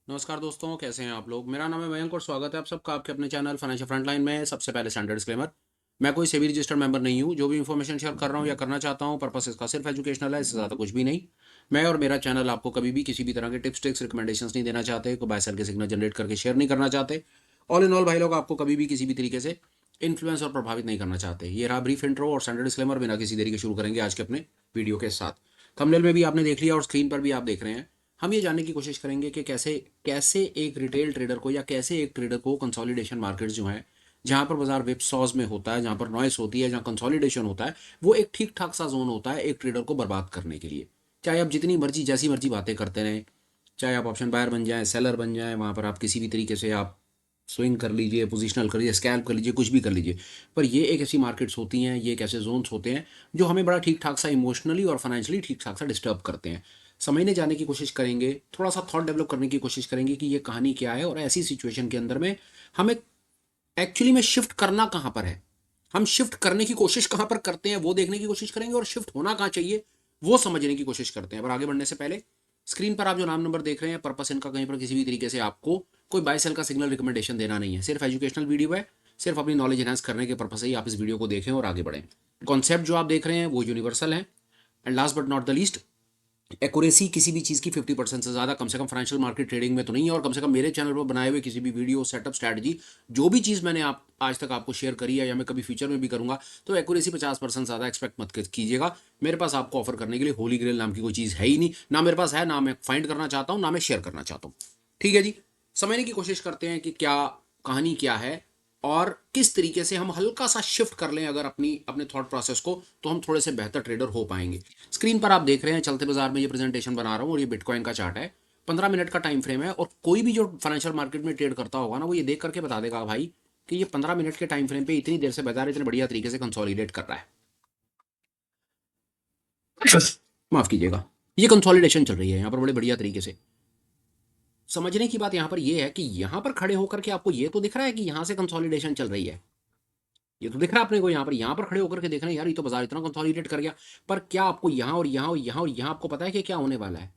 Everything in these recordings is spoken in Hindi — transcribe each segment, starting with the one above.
नमस्कार दोस्तों, कैसे हैं आप लोग। मेरा नाम है मयंक और स्वागत है आप सबका आपके अपने चैनल फाइनेंशियल फ्रंटलाइन में। सबसे पहले स्टैंडर्ड डिस्क्लेमर, मैं कोई सेबी रजिस्टर्ड मेंबर नहीं हूं। जो भी इन्फॉर्मेशन शेयर कर रहा हूं या करना चाहता हूं, पर्पस इसका सिर्फ एजुकेशनल है, इससे ज़्यादा कुछ भी नहीं। मैं और मेरा चैनल आपको कभी भी किसी भी तरह के टिप्स ट्रिक्स रिकमेंडेशंस नहीं देना चाहते, कोई बाय सेल के सिग्नल जनरेट करके शेयर नहीं करना चाहते। ऑल इन ऑल भाई लोग, आपको कभी भी किसी भी तरीके से इन्फ्लुएंस और प्रभावित नहीं करना चाहते। ये रहा ब्रीफ इंट्रो और स्टैंडर्ड डिस्क्लेमर। बिना किसी देरी के शुरू करेंगे आज के अपने वीडियो के साथ। थंबनेल में भी आपने देख लिया और स्क्रीन पर भी आप देख रहे हैं। हम ये जानने की कोशिश करेंगे कि कैसे कैसे एक रिटेल ट्रेडर को या कैसे एक ट्रेडर को कंसोलिडेशन मार्केट जो है, जहां पर बाजार विपसॉज में होता है, जहां पर नॉइस होती है, जहां कंसोलिडेशन होता है, वो एक ठीक ठाक सा जोन होता है एक ट्रेडर को बर्बाद करने के लिए। चाहे आप जितनी मर्जी जैसी मर्जी बातें करते रहें, चाहे आप ऑप्शन बायर बन जाएं, सेलर बन जाएं, वहां पर आप किसी भी तरीके से आप स्विंग कर लीजिए, पोजिशनल कर लीजिए, स्कैल्प कर लीजिए, कुछ भी कर लीजिए, पर ये एक ऐसी मार्केट्स होती हैं, ये एक ऐसे जोन्स होते हैं जो हमें बड़ा ठीक ठाक सा इमोशनली और फाइनेंशियली ठीक ठाक सा डिस्टर्ब करते हैं। समझने जाने की कोशिश करेंगे, थोड़ा सा थॉट डेवलप करने की कोशिश करेंगे कि ये कहानी क्या है और ऐसी सिचुएशन के अंदर में हमें एक्चुअली में शिफ्ट करना कहाँ पर है, हम शिफ्ट करने की कोशिश कहाँ पर करते हैं वो देखने की कोशिश करेंगे, और शिफ्ट होना कहाँ चाहिए वो समझने की कोशिश करते हैं। पर आगे बढ़ने से पहले स्क्रीन पर आप जो नाम नंबर देख रहे हैं, पर्पस इनका कहीं पर किसी भी तरीके से आपको कोई बाय सेल का सिग्नल रिकमेंडेशन देना नहीं है, सिर्फ एजुकेशनल वीडियो है। सिर्फ अपनी नॉलेज एनहांस करने के पर्पस से ही आप इस वीडियो को देखें और आगे बढ़ें। कॉन्सेप्ट जो आप देख रहे हैं वो यूनिवर्सल है। And last but not the least, accuracy किसी भी चीज़ की 50% से ज़्यादा कम से कम फाइनेंशियल मार्केट ट्रेडिंग में तो नहीं है, और कम से कम मेरे चैनल पर बनाए हुए किसी भी वीडियो सेटअप स्ट्रैटेजी, जो भी चीज़ मैंने आप आज तक आपको शेयर करी है या मैं कभी फ्यूचर में भी करूंगा, तो एक्यूरेसी 50% ज़्यादा एक्सपेक्ट मत कीजिएगा। मेरे पास आपको ऑफर करने के लिए होली ग्रेल नाम की कोई चीज़ है ही नहीं, ना मेरे पास है, ना मैं फाइंड करना चाहता हूँ, ना मैं शेयर करना चाहता हूँ। ठीक है जी, समझने की कोशिश करते हैं कि क्या कहानी क्या है और किस तरीके से हम हल्का सा शिफ्ट कर लें अगर अपने थॉट प्रोसेस को, तो हम थोड़े से बेहतर ट्रेडर हो पाएंगे। स्क्रीन पर आप देख रहे हैं, चलते बाजार में ये प्रेजेंटेशन बना रहा हूँ और ये बिटकॉइन का चार्ट है। 15 मिनट का टाइम फ्रेम है, और कोई भी जो फाइनेंशियल मार्केट में ट्रेड करता होगा ना, वो ये देख करके बता देगा भाई कि ये 15 मिनट के टाइम फ्रेम पे इतनी देर से बाजार इतने बढ़िया तरीके से कंसोलिडेट कर रहा है। माफ कीजिएगा, ये कंसोलिडेशन चल रही है यहाँ पर बड़े बढ़िया तरीके से। समझने की बात यहाँ पर यह है कि यहाँ पर खड़े होकर के आपको ये तो दिख रहा है कि यहाँ से कंसोलिडेशन चल रही है, ये तो दिख रहा है अपने को। यहाँ पर खड़े होकर के देख रहे हैं यार, ये तो बाजार इतना कंसोलिडेट कर गया। पर क्या आपको यहाँ और यहाँ और यहाँ और यहाँ आपको पता है कि क्या होने वाला है?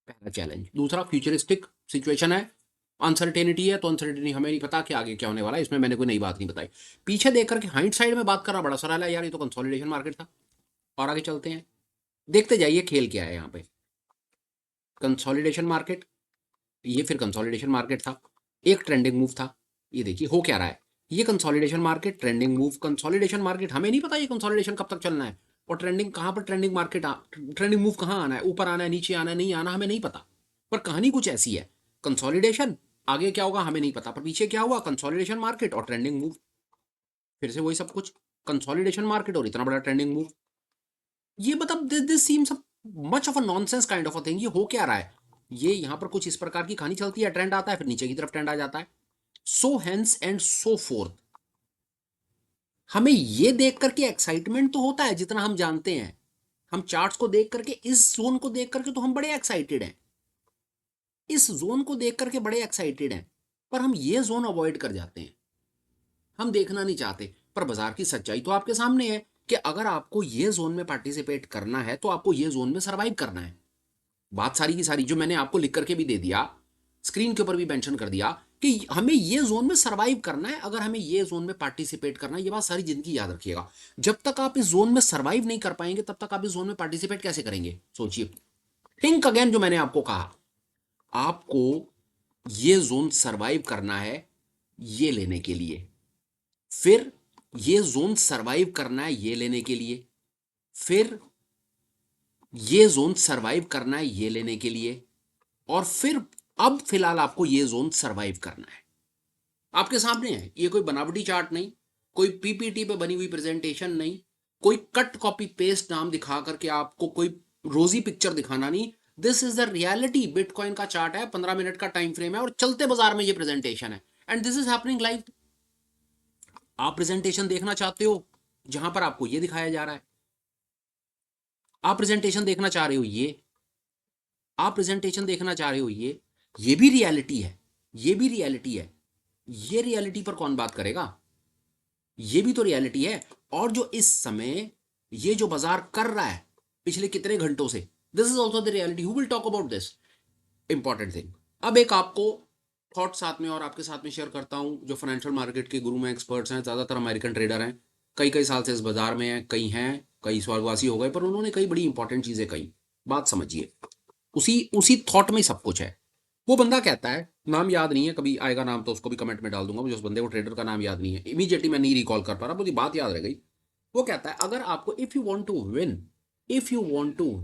पहला चैलेंज। दूसरा, फ्यूचरिस्टिक सिचुएशन है, अनसर्टेनिटी है, तो अनसर्टेनिटी हमें नहीं पता कि आगे क्या होने वाला है, इसमें मैंने कोई नई बात नहीं बताई। पीछे देख करके हाइंड साइड में बात करना बड़ा सरल है यार, ये तो कंसोलिडेशन मार्केट था। और आगे चलते हैं, देखते जाइए खेल क्या है यहाँ पे। कंसोलिडेशन मार्केट, ये फिर कंसोलिडेशन मार्केट था, एक ट्रेंडिंग मूव था। ये देखिए हो क्या रहा है, ये consolidation market, trending move, consolidation market. हमें नहीं पता ये कंसोलिडेशन कब तक चलना है, और ट्रेंडिंग कहाँ पर, ट्रेंडिंग मार्केट ट्रेंडिंग मूव कहाँ आना है, ऊपर आना है, नीचे आना है, नहीं आना, हमें नहीं पता। पर कहानी कुछ ऐसी है, कंसोलिडेशन, आगे क्या होगा हमें नहीं पता, पर पीछे क्या हुआ, कंसोलिडेशन मार्केट और ट्रेंडिंग मूव, फिर से वही सब कुछ, कंसोलिडेशन मार्केट और इतना बड़ा ट्रेंडिंग मूव। ये मतलब this seems much of a nonsense kind of a thing. ये हो क्या रहा है, ये यहाँ पर कुछ इस प्रकार की कहानी चलती है, ट्रेंड आता है, फिर नीचे की तरफ ट्रेंड आ जाता है, so hence and so fourth. हमें ये देख करके एक्साइटमेंट तो होता है जितना हम जानते हैं, हम चार्ट्स को देख करके, इस जोन को देख करके तो हम बड़े एक्साइटेड हैं, इस जोन को देख करके बड़े एक्साइटेड हैं, पर हम ये जोन अवॉइड कर जाते हैं, हम देखना नहीं चाहते। पर बाजार की सच्चाई तो आपके सामने है कि अगर आपको ये जोन में पार्टिसिपेट करना है तो आपको ये जोन में सर्वाइव करना है। बात सारी की सारी जो मैंने आपको लिख करके भी दे दिया, स्क्रीन के ऊपर भी मेंशन कर दिया कि हमें ये जोन में सरवाइव करना है, अगर हमें ये जोन में पार्टिसिपेट करना है, ये बात सारी जिंदगी याद रखिएगा। जब तक आप इस जोन में सरवाइव नहीं कर पाएंगे, तब तक आप इस जोन में पार्टिसिपेट कैसे करेंगे, सोचिए। थिंक अगेन, जो मैंने आपको कहा, आपको ये जोन सरवाइव करना है ये लेने के लिए, फिर ये जोन सरवाइव करना है ये लेने के लिए, फिर ये जोन सरवाइव करना है ये लेने के लिए, और फिर अब फिलहाल आपको ये जोन सरवाइव करना है। आपके सामने है, ये कोई बनावटी चार्ट नहीं, कोई पीपीटी पे बनी हुई प्रेजेंटेशन नहीं, कोई कट कॉपी पेस्ट नाम दिखा करके आपको कोई रोजी पिक्चर दिखाना नहीं। This is the reality. Bitcoin का चार्ट है, 15 मिनट का टाइम फ्रेम है, और चलते बाजार में ये प्रेजेंटेशन है, and this is happening live. आप प्रेजेंटेशन देखना चाहते हो जहां पर आपको ये दिखाया जा रहा है, आप प्रेजेंटेशन देखना चाह रहे हो ये, आप प्रेजेंटेशन देखना चाह रहे हो ये भी रियलिटी है, ये भी रियलिटी है। ये रियलिटी पर कौन बात करेगा, ये भी तो रियलिटी है। और जो इस समय ये जो बाजार कर रहा है पिछले कितने घंटों से, this is also the reality. Who will talk about this important thing, अब एक आपको थॉट साथ में और आपके साथ में शेयर करता हूं, जो फाइनेंशियल मार्केट के गुरु में एक्सपर्ट्स हैं, ज़्यादातर अमेरिकन ट्रेडर हैं, कई कई साल से इस बाजार में हैं, कई स्वर्गवासी हो गए, पर उन्होंने कई बड़ी इंपॉर्टेंट चीज़ें कही। बात समझिए, उसी उसी थॉट में सब कुछ है। वो बंदा कहता है, नाम याद नहीं है, कभी आएगा नाम तो उसको भी कमेंट में डाल दूंगा, मुझे उस बंदे को ट्रेडर का नाम याद नहीं है, इमीडिएटली मैं नहीं रिकॉल कर पा रहा, मुझे बात याद रह गई। वो कहता है, अगर आपको if you want to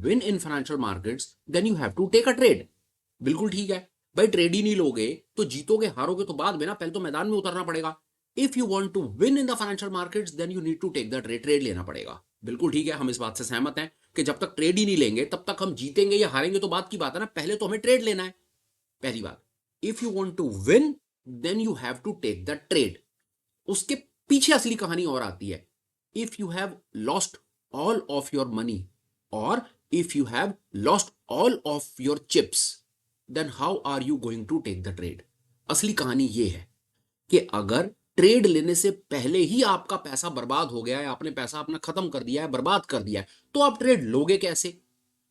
win in financial markets then you have to take a trade. बिल्कुल ठीक है भाई, ट्रेड ही नहीं लोगे तो जीतोगे हारोगे तो बाद में ना, पहले तो मैदान में उतरना पड़ेगा। If you want to win in the financial markets then you need to take the trade, trade लेना पड़ेगा। बिल्कुल ठीक है, हम इस बात से सहमत हैं कि जब तक ट्रेड ही नहीं लेंगे तब तक हम जीतेंगे या हारेंगे तो बात की बात है ना, पहले तो हमें ट्रेड लेना है, पहली बात। If you want to win then you have to take the trade. उसके पीछे असली कहानी और आती है। If you have lost all of your money और if you have lost all of your chips then how are you going to take the trade. असली कहानी यह है कि अगर ट्रेड लेने से पहले ही आपका पैसा बर्बाद हो गया है, आपने पैसा अपना खत्म कर दिया है, बर्बाद कर दिया है, तो आप ट्रेड लोगे कैसे?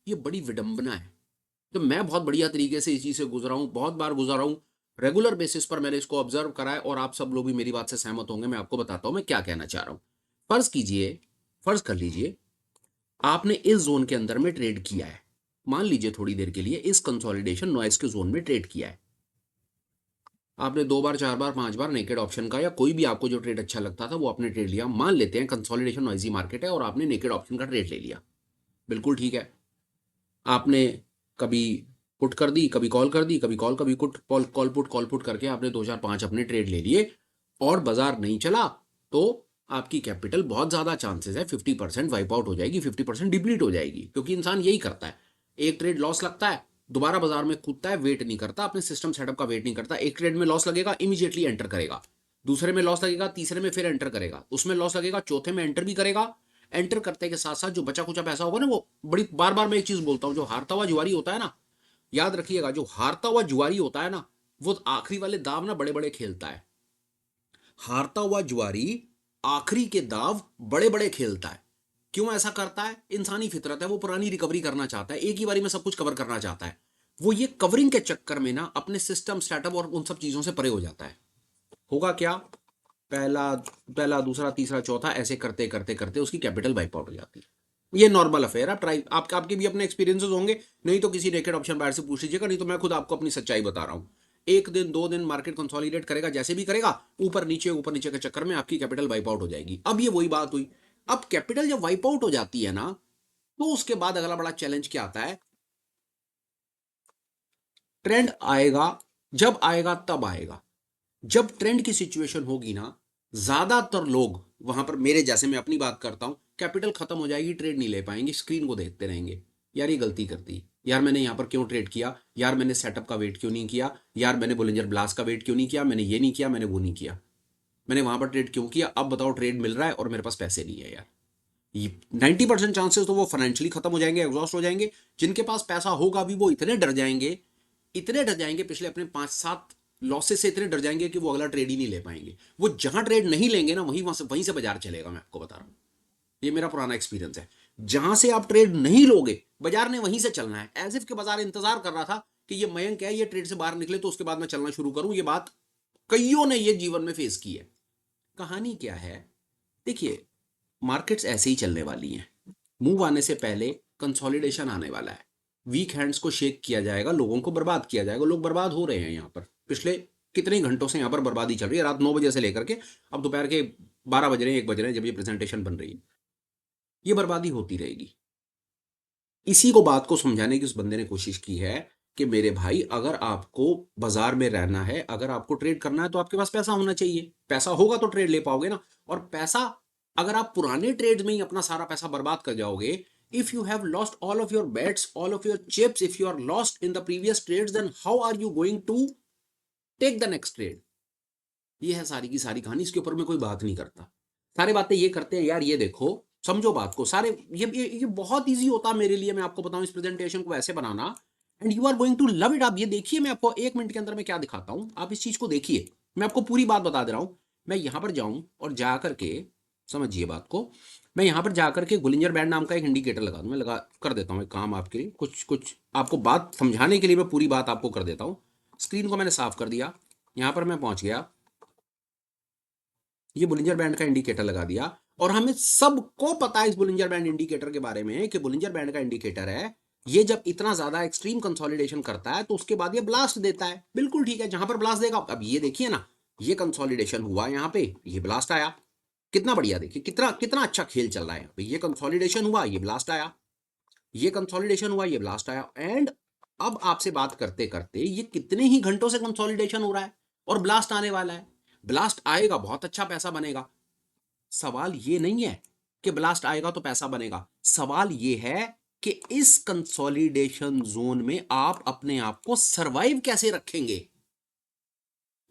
ये बड़ी विडंबना है। तो मैं बहुत बढ़िया तरीके से इस चीज से गुजरा हूं, बहुत बार गुजरा हूं, रेगुलर बेसिस पर मैंने इसको ऑब्जर्व करा है, और आप सब लोग भी मेरी बात से सहमत होंगे। मैं आपको बताता हूं मैं क्या कहना चाह रहा हूं। फर्ज कीजिए, फर्ज कर लीजिए आपने इस जोन के अंदर में ट्रेड किया है, मान लीजिए थोड़ी देर के लिए इस कंसोलिडेशन नॉइस के जोन में ट्रेड किया है। आपने 2 बार 4 बार 5 बार नेकेड ऑप्शन का या कोई भी आपको जो ट्रेड अच्छा लगता था वो आपने ट्रेड लिया। मान लेते हैं कंसोलिडेशन नॉइजी मार्केट है और आपने नेकेड ऑप्शन का ट्रेड ले लिया। बिल्कुल ठीक है, आपने कभी पुट कर दी, कभी कॉल कर दी, कभी कॉल, कभी पुट, कॉल पुट करके आपने 2 4 5 अपने ट्रेड ले लिए, और बाजार नहीं चला तो आपकी कैपिटल बहुत ज्यादा चांसेस है 50% वाइप आउट हो जाएगी, 50% डिप्लीट हो जाएगी, क्योंकि इंसान यही करता है। एक ट्रेड लॉस लगता है, दोबारा बाजार में कूदता है, वेट नहीं करता, अपने सिस्टम सेटअप का वेट नहीं करता। एक ट्रेड में लॉस लगेगा, इमीडिएटली एंटर करेगा, दूसरे में लॉस लगेगा, तीसरे में फिर एंटर करेगा, उसमें लॉस लगेगा, चौथे में एंटर भी करेगा। एंटर करते के साथ साथ जो बचा कुचा पैसा होगा ना, वो बड़ी बार बार मैं एक चीज बोलता हूं, जो हारता हुआ जुआरी होता है ना, याद रखिएगा, जो हारता हुआ जुआरी होता है ना, वो आखिरी वाले दाव ना बड़े बड़े खेलता है। हारता हुआ जुआरी आखिरी के दाव बड़े बड़े खेलता है। क्यों ऐसा करता है? इंसानी फितरत है, वो पुरानी रिकवरी करना चाहता है, एक ही बारी में सब कुछ कवर करना चाहता है। वो ये कवरिंग के चक्कर में ना अपने सिस्टम सेटअप और उन सब चीजों से परे हो जाता है। होगा क्या? पहला पहला दूसरा तीसरा चौथा ऐसे करते करते करते उसकी कैपिटल वाइप आउट हो जाती है। ये नॉर्मल अफेयर है, आप ट्राई, आपके भी अपने एक्सपीरियंसेस होंगे, नहीं तो किसी नेकेड ऑप्शन बायर से पूछ लीजिएगा, नहीं तो मैं खुद आपको अपनी सच्चाई बता रहा हूं। एक दिन 2 दिन मार्केट कंसोलिडेट करेगा, जैसे भी करेगा, ऊपर नीचे के चक्कर में आपकी कैपिटल वाइप आउट हो जाएगी। अब ये वही बात हुई, अब कैपिटल जब वाइप आउट हो जाती है ना, तो उसके बाद अगला बड़ा चैलेंज क्या आता है? ट्रेंड आएगा, जब आएगा तब आएगा जब ट्रेंड की सिचुएशन होगी ना, ज्यादातर लोग वहां पर, मेरे जैसे, मैं अपनी बात करता हूं, कैपिटल खत्म हो जाएगी, ट्रेड नहीं ले पाएंगे, स्क्रीन को देखते रहेंगे, यार ये गलती करती, यार मैंने यहां पर क्यों ट्रेड किया, यार मैंने सेटअप का वेट क्यों नहीं किया, यार मैंने बोलिंजर ब्लास्ट का वेट क्यों नहीं किया, मैंने ये नहीं किया, मैंने वो नहीं किया, मैंने वहां पर ट्रेड क्यों किया, अब बताओ ट्रेड मिल रहा है और मेरे पास पैसे नहीं है यार। 90% चांसेस तो वो फाइनेंशियली खत्म हो जाएंगे, एग्जॉस्ट हो जाएंगे। जिनके पास पैसा होगा भी वो इतने डर जाएंगे, इतने डर जाएंगे, पिछले अपने 5 7 लॉसेस से इतने डर जाएंगे कि वो अगला ट्रेड ही नहीं ले पाएंगे। वो जहां ट्रेड नहीं लेंगे ना, वहीं से बाजार चलेगा, मैं आपको बता रहा हूं, ये मेरा पुराना एक्सपीरियंस है। जहां से आप ट्रेड नहीं लोगे, बाजार ने वहीं से चलना है। एज इफ के बाजार इंतजार कर रहा था कि ये मयंक है, ये ट्रेड से बाहर निकले तो उसके बाद मैं चलना शुरू करूं। ये बात कईयों ने ये जीवन में फेस की है। कहानी क्या है? देखिए, मार्केट्स ऐसे ही चलने वाली हैं। मूव आने से पहले कंसोलिडेशन आने वाला है, वीक हैंड्स को शेक किया जाएगा, लोगों को बर्बाद किया जाएगा। लोग बर्बाद हो रहे हैं यहाँ पर, पिछले कितने घंटों से यहाँ पर बर्बादी चल रही है, रात 9 बजे से लेकर के अब दोपहर के 12 बज रहे हैं, 1 बज रहे हैं जब ये प्रेजेंटेशन बन रही है। ये बर्बादी होती रहेगी। इसी को, बात को समझाने की उस बंदे ने कोशिश की है कि मेरे भाई, अगर आपको बाजार में रहना है, अगर आपको ट्रेड करना है, तो आपके पास पैसा होना चाहिए। पैसा होगा तो ट्रेड ले पाओगे ना। और पैसा, अगर आप पुराने ट्रेड में ही अपना सारा पैसा बर्बाद कर जाओगे, if you have lost all of your bets, all of your chips, if you are lost in the previous trades, then how are you going to take the next trade? ये है सारी की सारी कहानी। इसके ऊपर में कोई बात नहीं करता, सारे बातें ये करते हैं, यार ये देखो, समझो बात को। सारे ये बहुत इजी होता है मेरे लिए, मैं आपको बताऊं, इस प्रेजेंटेशन को ऐसे बनाना, and you are going to love it. आप ये देखिए, मैं आपको 1 मिनट के अंदर में क्या दिखाता हूं, आप इस चीज को देखिए। मैं आपको पूरी बात बता दे रहा हूं। मैं यहां पर जाऊं और जाकर के, समझिए बात को, मैं यहां पर जाकर के गुलिंजर बैंड नाम का एक इंडिकेटर लगा दूं। मैं लगा कर देता हूं एक काम आपके लिए, कुछ कुछ आपको बात समझाने के लिए मैं पूरी बात आपको कर देता हूं। स्क्रीन को मैंने साफ कर दिया, यहां पर मैं पहुंच गया, ये बुलिंजर बैंड का इंडिकेटर लगा दिया, और हमें सबको पता है इस बुलिंजर बैंड इंडिकेटर के बारे में कि बुलिंजर बैंड का इंडिकेटर है, ये जब इतना ज्यादा एक्सट्रीम कंसोलिडेशन करता है तो उसके बाद ये ब्लास्ट देता है। बिल्कुल ठीक है, जहां पर ब्लास्ट देगा, अब ये देखिए ना, ये कंसोलिडेशन हुआ यहां पे, ये ब्लास्ट आया, कितना बढ़िया, देखिए कितना कितना अच्छा खेल चल रहा है। ये कंसोलिडेशन हुआ, ये ब्लास्ट आया, ये कंसोलिडेशन हुआ, ये ब्लास्ट आया, एंड अब आपसे बात करते करते ये कितने ही घंटों से कंसोलिडेशन हो रहा है और ब्लास्ट आने वाला है। ब्लास्ट आएगा, बहुत अच्छा पैसा बनेगा। सवाल ये नहीं है कि ब्लास्ट आएगा तो पैसा बनेगा, सवाल ये है कि इस कंसोलिडेशन जोन में आप अपने आप को सरवाइव कैसे रखेंगे।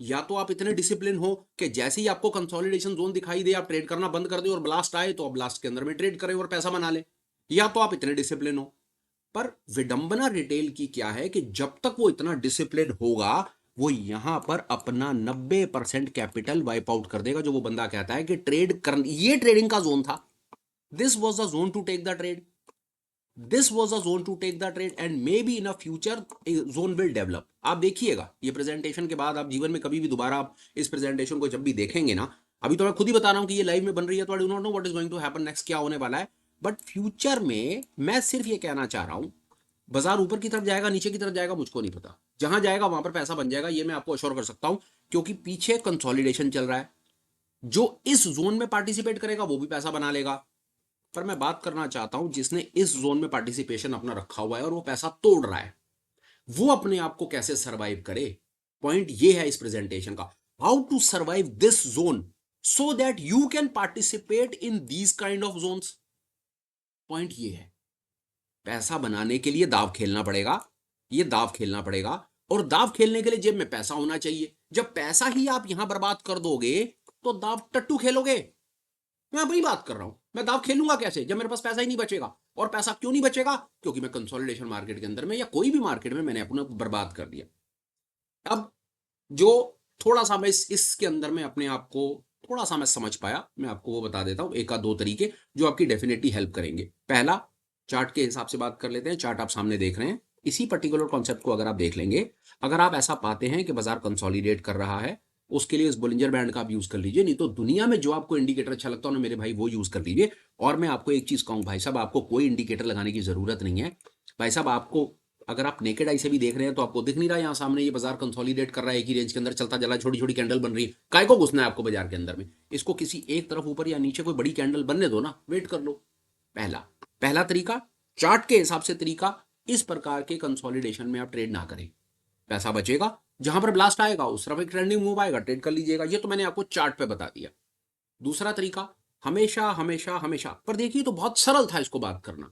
या तो आप इतने डिसिप्लिन हो कि जैसे ही आपको कंसोलिडेशन जोन दिखाई दे आप ट्रेड करना बंद कर दे, और ब्लास्ट आए तो आप ब्लास्ट के अंदर में ट्रेड करें और पैसा बना ले, या तो आप इतने डिसिप्लिन हो। पर विडंबना रिटेल की क्या है कि जब तक वो इतना डिसिप्लिन होगा, वो यहां पर अपना 90% कैपिटल वाइप आउट कर देगा। जो वो बंदा कहता है कि ट्रेड कर, ये ट्रेडिंग का जोन था, this was the zone to take the trade, this was a zone to take the trade, and may be in a future zone will develop. आप देखिएगा ये प्रेजेंटेशन के बाद, आप जीवन में कभी भी दोबारा आप इस प्रेजेंटेशन को जब भी देखेंगे ना, अभी तो मैं खुद ही बता रहा हूं कि ये लाइव में बन रही है, तो I do not know what is going to happen next, क्या होने वाला है, बट फ्यूचर में मैं सिर्फ ये कहना चाह रहा हूं, बाजार ऊपर की तरफ जाएगा नीचे की तरफ जाएगा मुझको नहीं पता, जहां जाएगा वहां पर पैसा बन जाएगा, ये मैं आपको अश्योर कर सकता हूं, क्योंकि पीछे कंसोलिडेशन चल रहा है। जो इस जोन में पार्टिसिपेट करेगा वो भी पैसा बना लेगा। पर मैं बात करना चाहता हूं जिसने इस जोन में पार्टिसिपेशन अपना रखा हुआ है और वो पैसा तोड़ रहा है, वो अपने आप को कैसे सरवाइव करे। पॉइंट ये है इस प्रेजेंटेशन का, how to survive this zone so that you can participate in these kind of zones. Point ये है, पैसा बनाने के लिए दाव खेलना पड़ेगा, ये दाव खेलना पड़ेगा, और दाव खेलने के लिए जेब में पैसा होना चाहिए। जब पैसा ही आप यहां बर्बाद कर दोगे तो दाव टट्टू खेलोगे। मैं अपनी बात कर रहा हूं, मैं दाव खेलूंगा कैसे जब मेरे पास पैसा ही नहीं बचेगा। और पैसा क्यों नहीं बचेगा, क्योंकि मैं कंसोलिडेशन मार्केट के अंदर में या कोई भी मार्केट में मैंने अपना बर्बाद कर दिया। अब जो थोड़ा सा मैं इसके अंदर में अपने आप को थोड़ा सा मैं समझ पाया, मैं आपको वो बता देता हूं, एक आध दो तरीके जो आपकी डेफिनेटली हेल्प करेंगे। पहला, चार्ट के हिसाब से बात कर लेते हैं। चार्ट आप सामने देख रहे हैं, इसी पर्टिकुलर कॉन्सेप्ट को अगर आप देख लेंगे, अगर आप ऐसा पाते हैं कि बाजार कंसोलिडेट कर रहा है, उसके लिए इस बोलिंजर बैंड का आप यूज कर लीजिए, नहीं तो दुनिया में जो आपको इंडिकेटर अच्छा लगता है ना मेरे भाई, वो यूज कर लीजिए। और मैं आपको एक चीज कहूं भाई साहब, आपको कोई इंडिकेटर लगाने की जरूरत नहीं है भाई साहब। आपको अगर आप नेकेड आई से भी देख रहे हैं तो आपको दिख नहीं रहा यहाँ सामने ये बाजार कंसोलिडेट कर रहा है, एक ही रेंज के अंदर चलता जला, छोटी छोटी कैंडल बन रही है, काय को घुसना है आपको बाजार के अंदर में। इसको किसी एक तरफ ऊपर या नीचे कोई बड़ी कैंडल बनने दो ना, वेट कर लो। पहला पहला तरीका, चार्ट के हिसाब से तरीका, इस प्रकार के कंसोलिडेशन में आप ट्रेड ना करें, पैसा बचेगा, जहां पर ब्लास्ट आएगा उस तरफ एक ट्रेंडिंग मूव आएगा, ट्रेड कर लीजिएगा। ये तो मैंने आपको चार्ट पे बता दिया। दूसरा तरीका, हमेशा हमेशा हमेशा, पर देखिए तो बहुत सरल था इसको बात करना,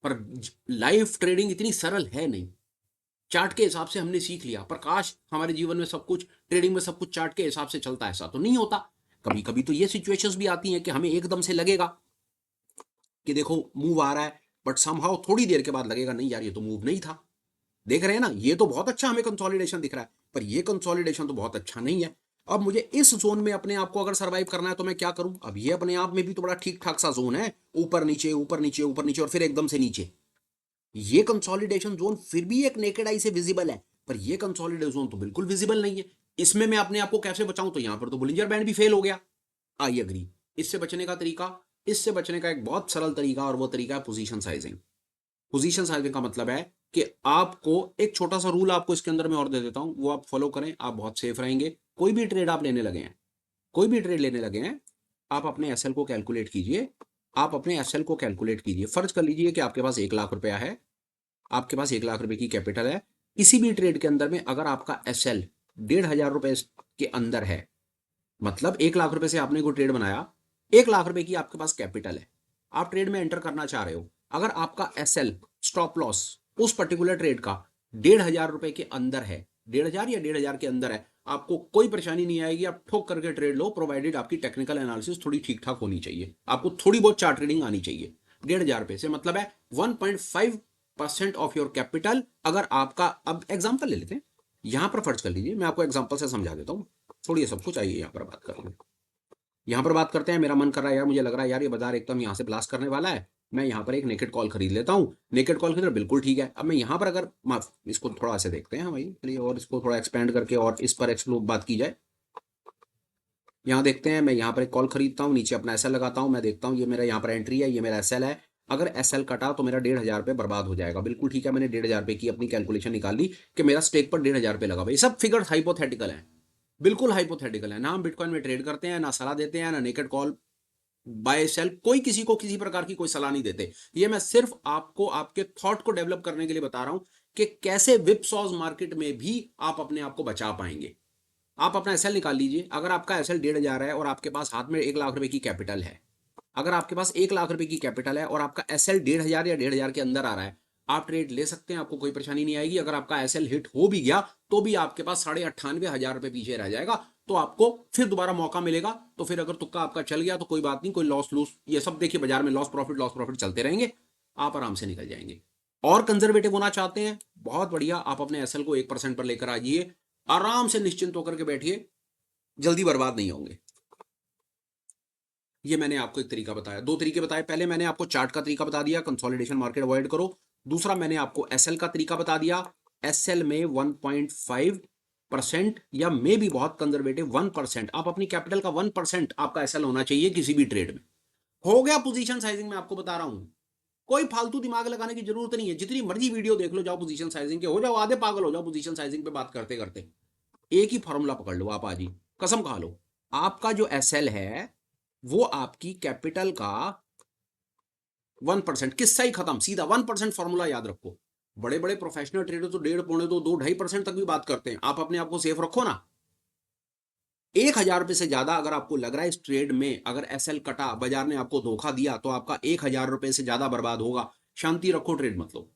पर लाइव ट्रेडिंग इतनी सरल है नहीं। चार्ट के हिसाब से हमने सीख लिया, पर काश हमारे जीवन में सब कुछ, ट्रेडिंग में सब कुछ चार्ट के हिसाब से चलता, ऐसा तो नहीं होता। कभी कभी तो ये सिचुएशंस भी आती हैं कि हमें एकदम से लगेगा कि देखो मूव आ रहा है, बट समहाउ थोड़ी देर के बाद लगेगा नहीं यार ये तो मूव नहीं था। देख रहे हैं ना, ये तो बहुत अच्छा हमें कंसोलिडेशन दिख रहा है, पर ये कंसोलिडेशन तो बहुत अच्छा नहीं है। अब मुझे इस जोन में अपने आप को अगर सर्वाइव करना है तो मैं क्या करूं। अब ये अपने आप में भी तो बड़ा ठीक ठाक सा जोन है, ऊपर नीचे ऊपर नीचे ऊपर नीचे और फिर एकदम से नीचे। ये कंसोलिडेशन जोन फिर भी एक नेकेड आई से विजिबल है, पर ये कंसोलिडेशन जोन तो बिल्कुल विजिबल नहीं है। इसमें मैं अपने आप को कैसे बचाऊं, तो यहां पर तो बुलिंजर बैंड भी फेल हो गया। I agree. इससे बचने का तरीका, इससे बचने का एक बहुत सरल तरीका, और वो तरीका है पोजीशन साइजिंग। पोजीशन साइजिंग का मतलब है कि आपको एक छोटा सा रूल आपको इसके अंदर में और दे देता हूं, वो आप फॉलो करें, आप बहुत सेफ रहेंगे। कोई भी ट्रेड आप लेने लगे हैं, कोई भी ट्रेड लेने लगे हैं, आप अपने एसएल को कैलकुलेट कीजिए। आप अपने एसएल को कैलकुलेट कीजिए, फर्ज कर लीजिए कि आपके पास 1 लाख रुपया है, आपके पास 1 लाख रुपए की कैपिटल है। किसी भी ट्रेड के अंदर में अगर आपका एसएल 1,500 रुपए के अंदर है, मतलब 1 लाख रुपए से आपने कोई ट्रेड बनाया, 1 लाख रुपए की आपके पास कैपिटल है, आप ट्रेड में एंटर करना चाह रहे हो, अगर आपका एसएल स्टॉप लॉस उस पर्टिकुलर ट्रेड का 1,500 रुपए के अंदर है, 1,500 या 1,500 के अंदर है, आपको कोई परेशानी नहीं आएगी, आप ठोक करके ट्रेड लो, प्रोवाइडेड आपकी टेक्निकल एनालिसिस थोड़ी ठीक ठाक होनी चाहिए, आपको थोड़ी बहुत चार्ट ट्रेडिंग आनी चाहिए। 1,500 से मतलब है 1.5% ऑफ योर कैपिटल। अगर आपका, अब एग्जाम्पल ले लेते हैं, यहां पर फर्ज कर लीजिए, मैं आपको एग्जाम्पल से समझा देता हूं, छोड़िए सब कुछ, आइए यहां पर बात करेंगे। यहां पर बात करते हैं, मेरा मन कर रहा है यार, मुझे लग रहा है यार ये बाजार एकदम यहां से ब्लास्ट करने वाला है, मैं यहाँ पर एक नेकेड कॉल खरीद लेता हूँ, नेकेड कॉल खरीद, बिल्कुल ठीक है। अब मैं यहाँ पर अगर माफ इसको थोड़ा ऐसे देखते हैं भाई, चलिए, और इसको थोड़ा एक्सपेंड करके और इस पर एक्सप्लोर बात की जाए। यहाँ देखते हैं, मैं यहाँ पर एक कॉल खरीदता हूँ, नीचे अपना एसएल लगाता हूँ, मैं देखता हूँ ये मेरा यहाँ पर एंट्री है, ये मेरा एसएल है। अगर एसएल कटा तो मेरा 1,500 बर्बाद हो जाएगा, बिल्कुल ठीक है। मैंने 1,500 की अपनी कैलकुलेशन निकाल ली कि मेरा स्टेक पर 1,500 लगा। भाई सब फिगर्स हाइपोथेटिकल है, बिल्कुल हाइपोथेटिकल है ना। हम बिटकॉइन में ट्रेड करते हैं, ना सलाह देते हैं, ना नेकेड कॉल बाय सेल, कोई किसी को किसी प्रकार की कोई सलाह नहीं देते। ये मैं सिर्फ आपको आपके थॉट को डेवलप करने के लिए बता रहा हूं कि कैसे विपसॉज मार्केट में भी आप अपने आप को बचा पाएंगे। आप अपना एसएल निकाल लीजिए। अगर आपका एसएल 1,500 है और आपके पास हाथ में 1,00,000 रुपए की कैपिटल है, अगर आपके पास 1,00,000 रुपए की कैपिटल है और आपका एसएल 1,500 या 1,500 के अंदर आ रहा है, आप ट्रेड ले सकते हैं, आपको कोई परेशानी नहीं आएगी। अगर आपका एसएल हिट हो भी गया तो भी आपके पास 98,500 पीछे रह जाएगा, तो आपको फिर दोबारा मौका मिलेगा। तो फिर अगर तुक्का आपका चल गया तो कोई बात नहीं, कोई लॉस लूस ये सब देखिए, बाजार में लॉस प्रॉफिट चलते रहेंगे, आप आराम से निकल जाएंगे। और कंजर्वेटिव होना चाहते हैं, बहुत बढ़िया, आप अपने एसएल को 1% पर लेकर आइए, आराम से निश्चिंत होकर के बैठिए, जल्दी बर्बाद नहीं होंगे। ये मैंने आपको एक तरीका बताया, दो तरीके बताए। पहले मैंने आपको चार्ट का तरीका बता दिया, कंसोलिडेशन मार्केट अवॉइड करो। दूसरा मैंने आपको एसएल का तरीका बता दिया, एसएल में 1.5% या मे भी बहुत कंजर्वेटिव 1%, आप अपनी कैपिटल का 1% आपका एसएल होना चाहिए किसी भी ट्रेड में। हो गया पोजीशन साइजिंग, मैं आपको बता रहा हूं, कोई फालतू दिमाग लगाने की जरूरत नहीं है। जितनी मर्जी वीडियो देख लो, जाओ पोजीशन साइजिंग के, हो जाओ आधे पागल हो जाओ पोजीशन साइजिंग पे बात करते करते। एक ही फॉर्मूला पकड़ लो आप आज ही, कसम खा लो, आपका जो एसएल है वो आपकी कैपिटल का 1%, किस्सा ही खत्म, सीधा 1% फॉर्मूला याद रखो। बड़े बड़े प्रोफेशनल ट्रेडर तो 1.5, पौने 2, 2.5% तक भी बात करते हैं। आप अपने आप को सेफ रखो ना। 1,000 रुपए से ज्यादा अगर आपको लग रहा है इस ट्रेड में, अगर एसएल कटा, बाजार ने आपको धोखा दिया, तो आपका 1,000 रुपए से ज्यादा बर्बाद होगा। शांति रखो, ट्रेड मत लो।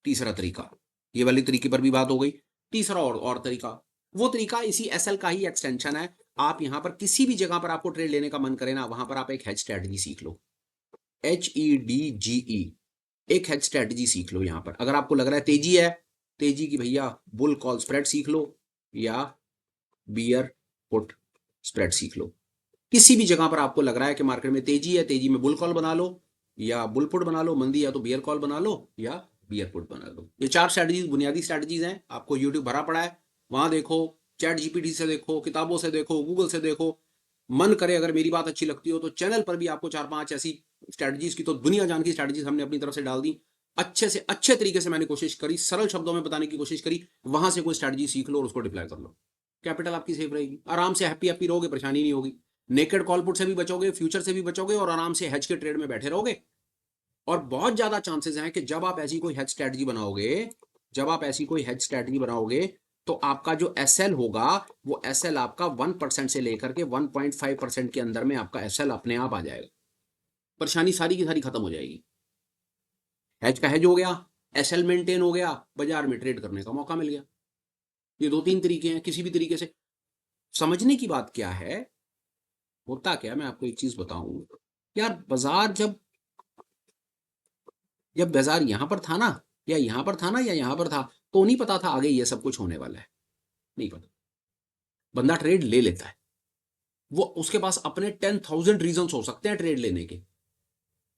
तीसरा तरीका, ये वाली तरीके पर भी बात हो गई। तीसरा और तरीका, वो तरीका इसी एसएल का ही एक्सटेंशन है। आप यहां पर किसी भी जगह पर आपको ट्रेड लेने का मन करे ना, वहां पर आप एक हेज स्ट्रेटजी सीख लो, HEDGE, एक हेज स्ट्रेटजी सीख लो। यहां पर अगर आपको लग रहा है तेजी है, तेजी की भैया बुल कॉल स्प्रेड सीख लो, या बियर पुट स्प्रेड सीख लो। किसी भी जगह पर आपको लग रहा है कि मार्केट में तेजी है, तेजी में बुल कॉल बना लो या बुल पुट बना लो, मंदी या तो बियर कॉल बना लो या बियर पुट बना लो। ये 4 स्ट्रेटजीज बुनियादी स्ट्रेटजीज हैं, आपको यूट्यूब भरा पड़ा है, वहां देखो, चैट जीपीटी से देखो, किताबों से देखो, गूगल से देखो। मन करे अगर मेरी बात अच्छी लगती हो तो चैनल पर भी आपको 4-5 ऐसी स्ट्रेटजीज की तो दुनिया जान की स्ट्रेटजीज हमने अपनी तरफ से डाल दी। अच्छे से अच्छे तरीके से मैंने कोशिश करी, सरल शब्दों में बताने की कोशिश करी, वहां से कोई स्ट्रेटजी सीख लो और उसको डिप्लॉय कर लो। कैपिटल आपकी सेफ रहेगी, आराम से हैप्पी हैप्पी रहोगे, परेशानी नहीं होगी। नेकेड कॉल पुट से भी बचोगे, फ्यूचर से भी बचोगे, और आराम से हेज के ट्रेड में बैठे रहोगे। और बहुत ज्यादा चांसेस हैं कि जब आप ऐसी कोई हेज स्ट्रेटजी बनाओगे, जब आप ऐसी कोई हेज स्ट्रेटजी बनाओगे, तो आपका जो एसएल होगा, वो एसएल आपका 1% से लेकर के 1.5% के अंदर में आपका एसएल अपने आप आ जाएगा। परेशानी सारी की सारी खत्म हो जाएगी। हेज का हेज हो गया, एसएल मेंटेन हो गया, बाजार में ट्रेड करने का मौका मिल गया। ये 2-3 तरीके हैं, किसी भी तरीके से। समझने की बात क्या है, होता क्या, मैं आपको एक चीज बताऊं यार, बाजार जब बाजार यहां पर था ना, या यहां पर था ना, या यहां पर था, तो नहीं पता था आगे ये सब कुछ होने वाला है, नहीं पता। बंदा ट्रेड ले लेता है, वो उसके पास अपने 10,000 रीजन हो सकते हैं ट्रेड लेने के।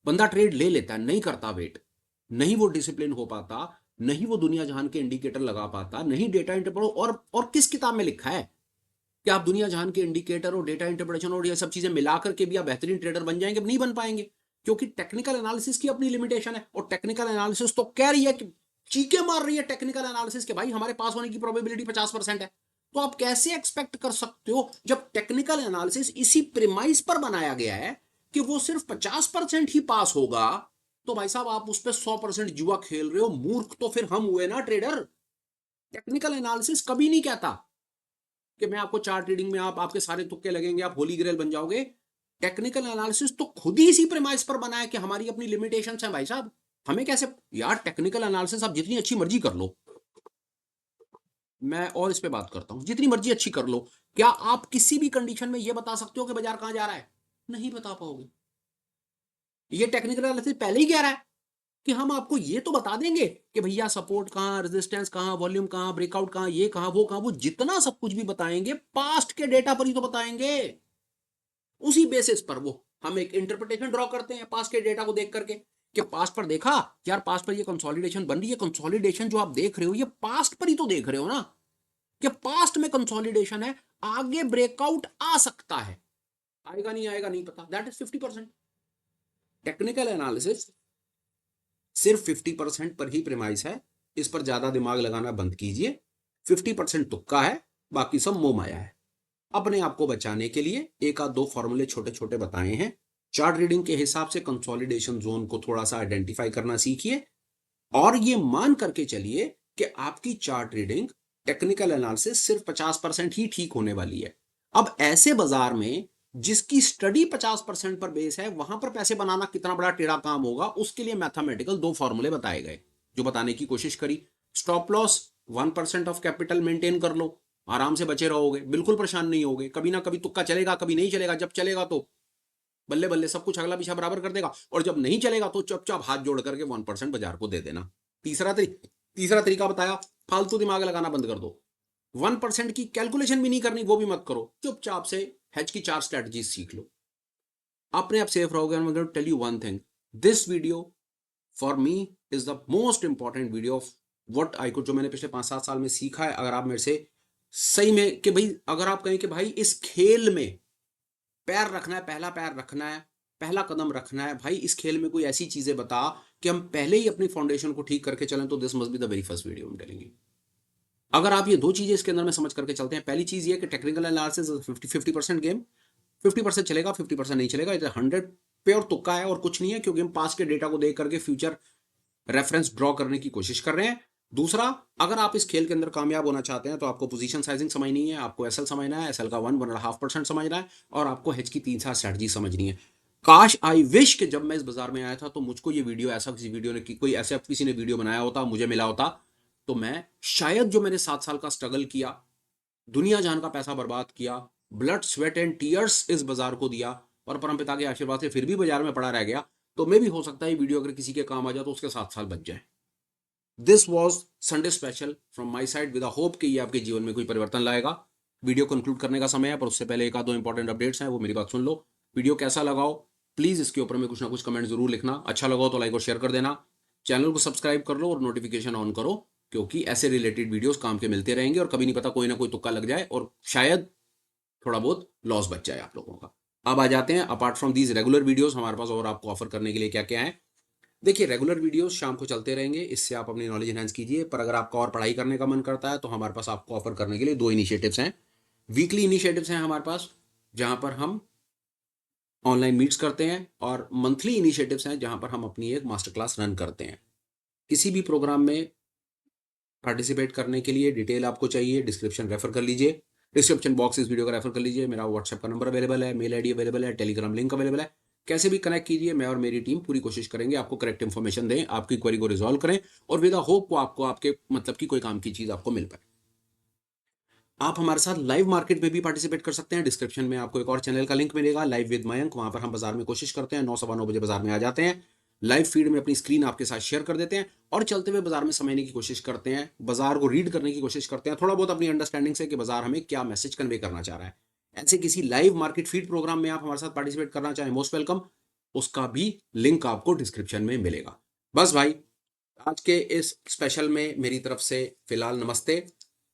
बंदा ट्रेड ले लेता है, नहीं करता वेट, नहीं वो डिसिप्लिन हो पाता, नहीं वो दुनिया जहान के इंडिकेटर लगा पाता, नहीं डेटा इंटरप्रेट। और किस किताब में लिखा है कि आप दुनिया जहान के इंडिकेटर और डेटा इंटरप्रिटेशन और ये सब चीजें मिलाकर के भी आप बेहतरीन ट्रेडर बन जाएंगे? नहीं बन पाएंगे, क्योंकि टेक्निकल एनालिसिस की अपनी लिमिटेशन है। और टेक्निकल एनालिसिस तो कह रही है कि, चीखे मार रही है टेक्निकल एनालिसिस के भाई हमारे पास होने की प्रोबेबिलिटी 50% है। तो आप कैसे एक्सपेक्ट कर सकते हो, जब टेक्निकल एनालिसिस इसी प्रीमाइस पर बनाया गया है कि वो सिर्फ 50% ही पास होगा, तो भाई साहब आप उस पर 100% जुआ खेल रहे हो, मूर्ख तो फिर हम हुए ना ट्रेडर। टेक्निकल एनालिसिस कभी नहीं कहता कि मैं आपको चार्ट रीडिंग में आपके सारे तुक्के लगेंगे, आप होली ग्रेल बन जाओगे। टेक्निकल एनालिसिस तो खुद ही इसी प्रेमाइस पर बना है कि हमारी अपनी लिमिटेशंस हैं भाई साहब। हमें कैसे यार, टेक्निकल एनालिसिस आप जितनी अच्छी मर्जी कर लो, मैं और इस पे बात करता हूं, जितनी मर्जी अच्छी कर लो, क्या आप किसी भी कंडीशन में यह बता सकते हो कि बाजार कहां जा रहा है? नहीं बता पाओगे। ये टेक्निकल एनालिसिस पहले ही कह रहा है कि हम आपको ये तो बता देंगे कि भैया सपोर्ट कहां, रेजिस्टेंस कहां, वॉल्यूम कहां, ब्रेकआउट कहां, ये कहां, वो कहां, वो जितना सब कुछ भी बताएंगे पास्ट के डेटा पर ही तो बताएंगे, उसी बेसिस पर वो हम एक इंटरप्रिटेशन ड्रॉ करते हैं पास्ट के डेटा को देख करके कि पास्ट पर देखा यार, पास्ट पर ये कंसोलिडेशन बन रही है, कंसोलिडेशन जो आप देख रहे हो ये पास्ट पर ही तो देख रहे हो ना, कि पास्ट में कंसोलिडेशन है, आगे ब्रेकआउट आ सकता है, आएगा नहीं आएगा नहीं पता, दैट इज 50%। टेक्निकल एनालिसिस सिर्फ 50% पर ही प्रेमाइस है, इस पर ज्यादा दिमाग लगाना बंद कीजिए। 50% तुक्का है, बाकी सब मोह माया है। अपने आप को बचाने के लिए एक आध दो फॉर्मूले छोटे छोटे बताए हैं। चार्ट रीडिंग के हिसाब से कंसोलिडेशन जोन को थोड़ा सा आइडेंटिफाई करना सीखिए, और ये मान करके चलिए कि आपकी चार्ट रीडिंग टेक्निकल एनालिसिस सिर्फ 50% ही ठीक होने वाली है। अब ऐसे बाजार में जिसकी स्टडी 50% पर बेस है, वहां पर पैसे बनाना कितना बड़ा टेढ़ा काम होगा, उसके लिए मैथमेटिकल दो फॉर्मूले बताए गए जो बताने की कोशिश करी। Stop loss 1% of capital maintain कर लो, आराम से बचे रहोगे, बिल्कुल परेशान नहीं होगे। कभी ना कभी तुक्का चलेगा, कभी नहीं चलेगा, जब चलेगा तो बल्ले बल्ले सब कुछ अगला पीछा बराबर कर देगा, और जब नहीं चलेगा तो चुपचाप हाथ जोड़ करके 1% बाजार को दे देना। तीसरा तरीका बताया, फालतू दिमाग लगाना बंद कर दो, 1% की कैलकुलेशन भी नहीं करनी, वो भी मत करो, चुपचाप से हेज की 4 स्ट्रेटजी सीख लो, अपने आप सेफ रहोगे। I am tell you one thing, this video for me is the most important video of what I could, जो मैंने पिछले 5-7 साल में सीखा है। अगर आप मेरे से सही में कि भाई, अगर आप कहें कि भाई इस खेल में पैर रखना है, पहला पैर रखना है, पहला कदम रखना है, भाई इस खेल में कोई ऐसी चीजें बता कि हम पहले ही अपनी फाउंडेशन को ठीक करके चलें, तो this must be the very first video I am telling you. अगर आप ये दो चीजें इसके अंदर में समझ करके चलते हैं, पहली चीज ये कि टेक्निकल एनालिसिस 50% गेम, 50% चलेगा, 50% नहीं चलेगा, इधर 100 प्योर तुक्का है और कुछ नहीं है, क्योंकि हम पास्ट के डेटा को देख करके फ्यूचर रेफरेंस ड्रॉ करने की कोशिश कर रहे हैं। दूसरा, अगर आप इस खेल के अंदर कामयाब होना चाहते हैं तो आपको पोजीशन साइजिंग समझनी है, आपको एसएल समझना है, एसएल का 1.5% समझना है, और आपको हेज की 3-4 स्ट्रेटजी समझनी है। काश, आई विश कि जब मैं इस बाजार में आया था तो मुझको ये वीडियो ऐसा किसी वीडियो ने कोई ऐसा किसी ने वीडियो बनाया होता, मुझे मिला होता, तो मैं शायद जो मैंने 7 साल का स्ट्रगल किया, दुनिया जान का पैसा बर्बाद किया, ब्लड स्वेट एंड टीयर्स इस बाजार को दिया, और परमपिता के आशीर्वाद से फिर भी बाजार में पड़ा रह गया, तो मैं भी हो सकता है वीडियो अगर किसी के काम आ जाए तो उसके 7 साल बच जाए। This was Sunday special from my side with hope कि ये आपके जीवन में कोई परिवर्तन लाएगा। वीडियो कंक्लूड करने का समय है, पर उससे पहले एक आध दो इंपॉर्टेंट अपडेट्स हैं, वो मेरी बात सुन लो। वीडियो कैसा लगाओ प्लीज इसके ऊपर में कुछ ना कुछ कमेंट जरूर लिखना, अच्छा लगा तो लाइक और शेयर कर देना, चैनल को सब्सक्राइब कर लो और नोटिफिकेशन ऑन करो, क्योंकि ऐसे रिलेटेड वीडियोस काम के मिलते रहेंगे, और कभी नहीं पता कोई ना कोई तुक्का लग जाए और शायद थोड़ा बहुत लॉस बच जाए आप लोगों का। अब आ जाते हैं, apart from these regular videos हमारे पास और आपको ऑफर करने के लिए क्या क्या है। देखिए, रेगुलर वीडियोस शाम को चलते रहेंगे, इससे आप अपनी नॉलेज एनहांस कीजिए, पर अगर आपका और पढ़ाई करने का मन करता है तो हमारे पास आपको ऑफर करने के लिए दो इनिशिएटिव्स हैं। वीकली इनिशिएटिव्स हैं हमारे पास, जहां पर हम ऑनलाइन मीट्स करते हैं, और मंथली इनिशिएटिव्स हैं जहां पर हम अपनी एक मास्टर क्लास रन करते हैं। किसी भी प्रोग्राम में पार्टिसिपेट करने के लिए डिटेल आपको चाहिए, डिस्क्रिप्शन रेफर कर लीजिए, डिस्क्रिप्शन बॉक्स इस वीडियो का रेफर कर लीजिए, मेरा व्हाट्सएप का नंबर अवेलेबल है, मेल आईडी अवेलेबल है, टेलीग्राम लिंक अवेलेबल है, कैसे भी कनेक्ट कीजिए, मैं और मेरी टीम पूरी कोशिश करेंगे आपको करेक्ट इन्फॉर्मेशन दें, आपकी क्वेरी को रिजॉल्व करें, और विद होप को आपको आपके मतलब की कोई काम की चीज आपको मिल पाए। आप हमारे साथ लाइव मार्केट में भी पार्टिसिपेट कर सकते हैं, डिस्क्रिप्शन में आपको एक और चैनल का लिंक मिलेगा, लाइव विद मयंक, वहां पर हम बाजार में कोशिश करते हैं 9-9:15 बजे बाजार में आ जाते हैं, लाइव फीड में अपनी स्क्रीन आपके साथ शेयर कर देते हैं, और चलते हुए बाजार में समझने की कोशिश करते हैं, बाजार को रीड करने की कोशिश करते हैं, थोड़ा बहुत अपनी अंडरस्टैंडिंग से कि बाजार हमें क्या मैसेज कन्वे करना चाह रहा है। ऐसे किसी लाइव मार्केट फीड प्रोग्राम में आप हमारे साथ पार्टिसिपेट करना चाहें, मोस्ट वेलकम, उसका भी लिंक आपको डिस्क्रिप्शन में मिलेगा। बस भाई, आज के इस स्पेशल में मेरी तरफ से फिलहाल नमस्ते,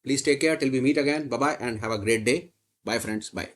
please take care till we meet again, bye bye and have a great day, bye friends, bye.